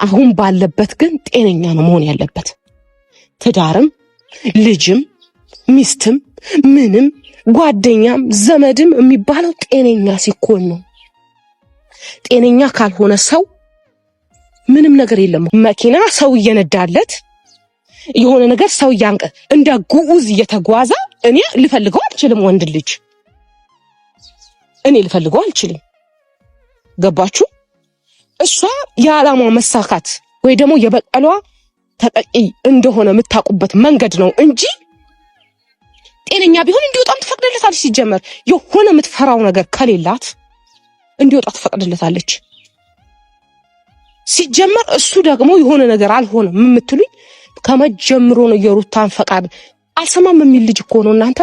አሁን ባለበት ግን ጤነኛ ነው መሆን ያለበት። ትዳርም ልጅም ሚስትም ምንም ጓደኛም ዘመድም የሚባለው ጤነኛ ሲኮን ነው። ጤነኛ ካልሆነ ሰው ምንም ነገር የለም። መኪና ሰው እየነዳለት የሆነ ነገር ሰው ያንቀ እንደ ጉዑዝ እየተጓዘ እኔ ልፈልገው አልችልም። ወንድ ልጅ እኔ ልፈልገው አልችልም። ገባችሁ? እሷ የዓላማ መሳካት ወይ ደግሞ የበቀሏ ተጠቂ እንደሆነ የምታውቁበት መንገድ ነው እንጂ ጤነኛ ቢሆን እንዲወጣም ትፈቅድለታለች። ሲጀመር የሆነ የምትፈራው ነገር ከሌላት እንዲወጣ ትፈቅድለታለች። ሲጀመር እሱ ደግሞ የሆነ ነገር አልሆነም የምትሉኝ ከመጀመሩ ነው። የሩታን ፈቃድ አልሰማም የሚል ልጅ እኮ ነው። እናንተ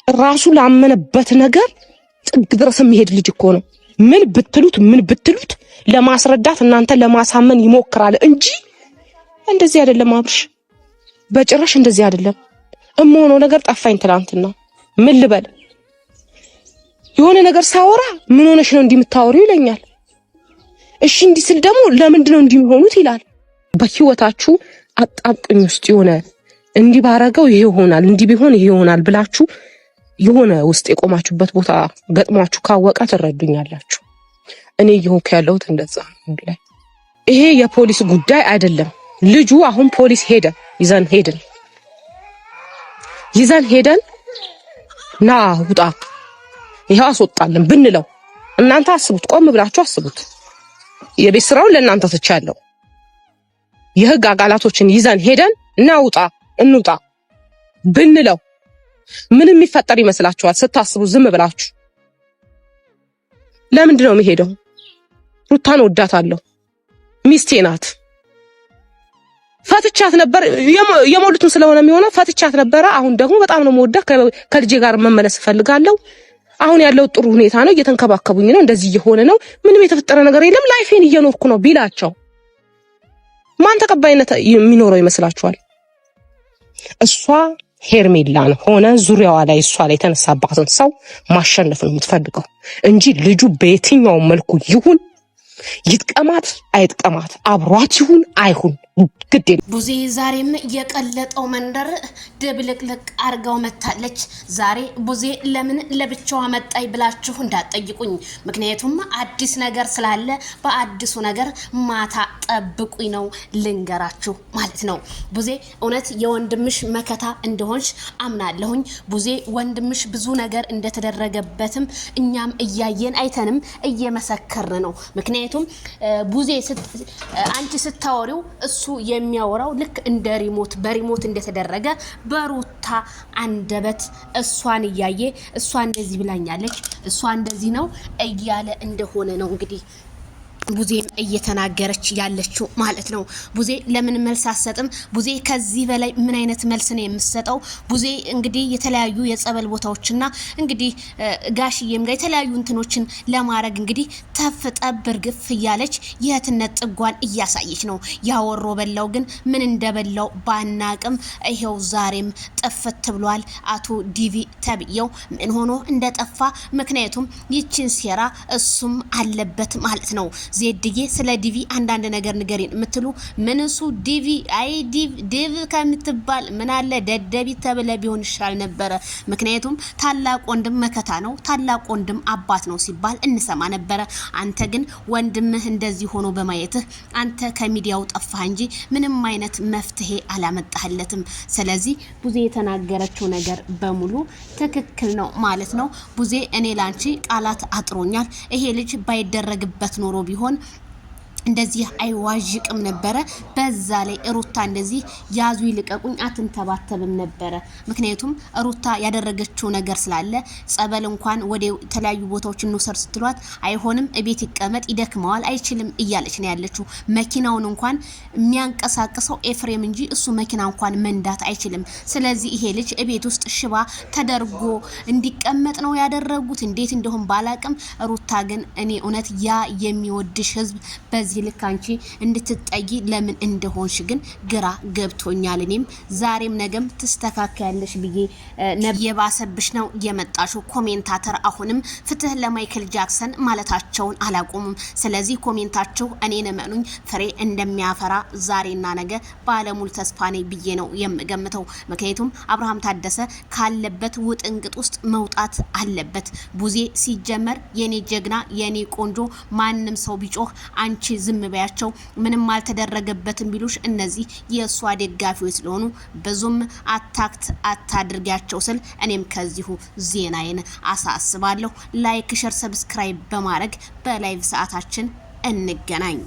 ራሱ ላመነበት ነገር ጥግ ድረስ የሚሄድ ልጅ እኮ ነው። ምን ብትሉት ለማስረዳት እናንተ ለማሳመን ይሞክራል እንጂ እንደዚህ አይደለም። አብርሽ በጭራሽ እንደዚህ አይደለም። እሞኖ ነገር ጠፋኝ ትላንትና። ምን ልበል? የሆነ ነገር ሳወራ ምን ሆነሽ ነው እንዲምታወሪው ይለኛል። እሺ እንዲህ ስል ደግሞ ለምንድን ነው እንዲሆኑት ይላል። በህይወታችሁ አጣብቅኝ ውስጥ የሆነ እንዲህ ባረገው ይሄ ይሆናል እንዲህ ቢሆን ይሄ ይሆናል ብላችሁ የሆነ ውስጥ የቆማችሁበት ቦታ ገጥሟችሁ ካወቀ ትረዱኛላችሁ። እኔ ይሁን ያለሁት እንደዛ ነው። ይሄ የፖሊስ ጉዳይ አይደለም። ልጁ አሁን ፖሊስ ሄደ ይዘን ሄደን ና ውጣ ይሄው አስወጣለን ብንለው እናንተ አስቡት፣ ቆም ብላችሁ አስቡት። የቤት ስራውን ለእናንተ ትቻለሁ። የህግ አቃላቶችን ይዘን ሄደን ና እንውጣ ብንለው ምን የሚፈጠር ይመስላችኋል? ስታስቡ ዝም ብላችሁ ለምንድን ነው የሚሄደው? ሩታን ወዳታለሁ፣ ሚስቴ ናት። ፈትቻት ነበር የሞሉትን ስለሆነ የሚሆነው ፈትቻት ነበረ። አሁን ደግሞ በጣም ነው የምወዳት፣ ከልጄ ጋር መመለስ እፈልጋለሁ። አሁን ያለው ጥሩ ሁኔታ ነው፣ እየተንከባከቡኝ ነው፣ እንደዚህ እየሆነ ነው፣ ምንም የተፈጠረ ነገር የለም፣ ላይፌን እየኖርኩ ነው ቢላቸው ማን ተቀባይነት የሚኖረው ይመስላችኋል? እሷ ሄርሜላን ሆነ ዙሪያዋ ላይ እሷ ላይ የተነሳባትን ሰው ማሸነፍ ነው የምትፈልገው እንጂ ልጁ በየትኛው መልኩ ይሁን ይጥቀማት አይጥቀማት አብሯት ይሁን አይሁን ግድ ቡዜ ዛሬም የቀለጠው መንደር ድብልቅልቅ አርጋው መታለች። ዛሬ ቡዜ ለምን ለብቻዋ መጣይ ብላችሁ እንዳትጠይቁኝ፣ ምክንያቱም አዲስ ነገር ስላለ በአዲሱ ነገር ማታ ጠብቁኝ ነው ልንገራችሁ ማለት ነው። ቡዜ እውነት የወንድምሽ መከታ እንደሆንሽ አምናለሁኝ። ቡዜ ወንድምሽ ብዙ ነገር እንደተደረገበትም እኛም እያየን አይተንም እየመሰከርን ነው። ምክንያቱም ቡዜ አንቺ ስታወሪው እሱ የሚያወራው ልክ እንደ በሪሞት እንደተደረገ በሩታ አንደበት እሷን እያየ እሷ እንደዚህ ብላኛለች፣ እሷ እንደዚህ ነው እያለ እንደሆነ ነው እንግዲህ ቡዜም እየተናገረች ያለችው ማለት ነው። ቡዜ ለምን መልስ አሰጥም? ቡዜ ከዚህ በላይ ምን አይነት መልስ ነው የምትሰጠው? ቡዜ እንግዲህ የተለያዩ የጸበል ቦታዎችና እንግዲህ ጋሽዬም ጋር የተለያዩ እንትኖችን ለማድረግ እንግዲህ ተፍጠብ እርግፍ እያለች የእህትነት ጥጓን እያሳየች ነው። ያወሮ በላው ግን ምን እንደበላው ባናቅም ይሄው ዛሬም ጥፍት ብሏል። አቶ ዲቪ ተብየው ምን ሆኖ እንደጠፋ ምክንያቱም ይችን ሴራ እሱም አለበት ማለት ነው። ዜድዬ ስለ ዲቪ አንዳንድ ነገር ንገሪን የምትሉ ምንሱ ዲቪ አይ ዲቭ ከምትባል ምን አለ ደደቢት ተብለ ቢሆን ይሻል ነበረ። ምክንያቱም ታላቅ ወንድም መከታ ነው፣ ታላቅ ወንድም አባት ነው ሲባል እንሰማ ነበረ። አንተ ግን ወንድምህ እንደዚህ ሆኖ በማየትህ አንተ ከሚዲያው ጠፋህ እንጂ ምንም አይነት መፍትሄ አላመጣህለትም። ስለዚህ ቡዜ የተናገረችው ነገር በሙሉ ትክክል ነው ማለት ነው። ቡዜ እኔ ላንቺ ቃላት አጥሮኛል። ይሄ ልጅ ባይደረግበት ኖሮ ቢሆን እንደዚህ አይዋዥቅም ነበረ። በዛ ላይ ሩታ እንደዚህ ያዙ ይልቀቁኝ አትንተባተብም ነበረ። ምክንያቱም ሩታ ያደረገችው ነገር ስላለ ጸበል እንኳን ወደ ተለያዩ ቦታዎች እንወሰድ ስትሏት አይሆንም እቤት ይቀመጥ ይደክመዋል አይችልም እያለች ነው ያለችው። መኪናውን እንኳን የሚያንቀሳቅሰው ኤፍሬም እንጂ እሱ መኪና እንኳን መንዳት አይችልም። ስለዚህ ይሄ ልጅ እቤት ውስጥ ሽባ ተደርጎ እንዲቀመጥ ነው ያደረጉት። እንዴት እንደሆነ ባላቅም ሩታ ግን እኔ እውነት ያ የሚወድሽ ህዝብ በዚህ ልክ አንቺ እንድትጠይ ለምን እንደሆንሽ ግን ግራ ገብቶኛል። እኔም ዛሬም ነገም ትስተካከያለሽ ብዬ የባሰብሽ ነው የመጣሽው። ኮሜንታተር አሁንም ፍትህ ለማይክል ጃክሰን ማለታቸውን አላቆሙም። ስለዚህ ኮሜንታቸው እኔን እመኑኝ ፍሬ እንደሚያፈራ ዛሬና ነገ ባለሙሉ ተስፋ ነኝ ብዬ ነው የምገምተው። ምክንያቱም አብርሃም ታደሰ ካለበት ውጥንቅጥ ውስጥ መውጣት አለበት። ቡዜ ሲጀመር የኔ ጀግና የኔ ቆንጆ ማንም ሰው ቢጮህ አንቺ ዝም በያቸው ምንም አልተደረገበትም ቢሉሽ እነዚህ የእሷ ደጋፊዎች ስለሆኑ ብዙም አታክት አታድርጋቸው ስል እኔም ከዚሁ ዜናዬን አሳስባለሁ። ላይክ፣ ሸር፣ ሰብስክራይብ በማድረግ በላይቭ ሰዓታችን እንገናኝ።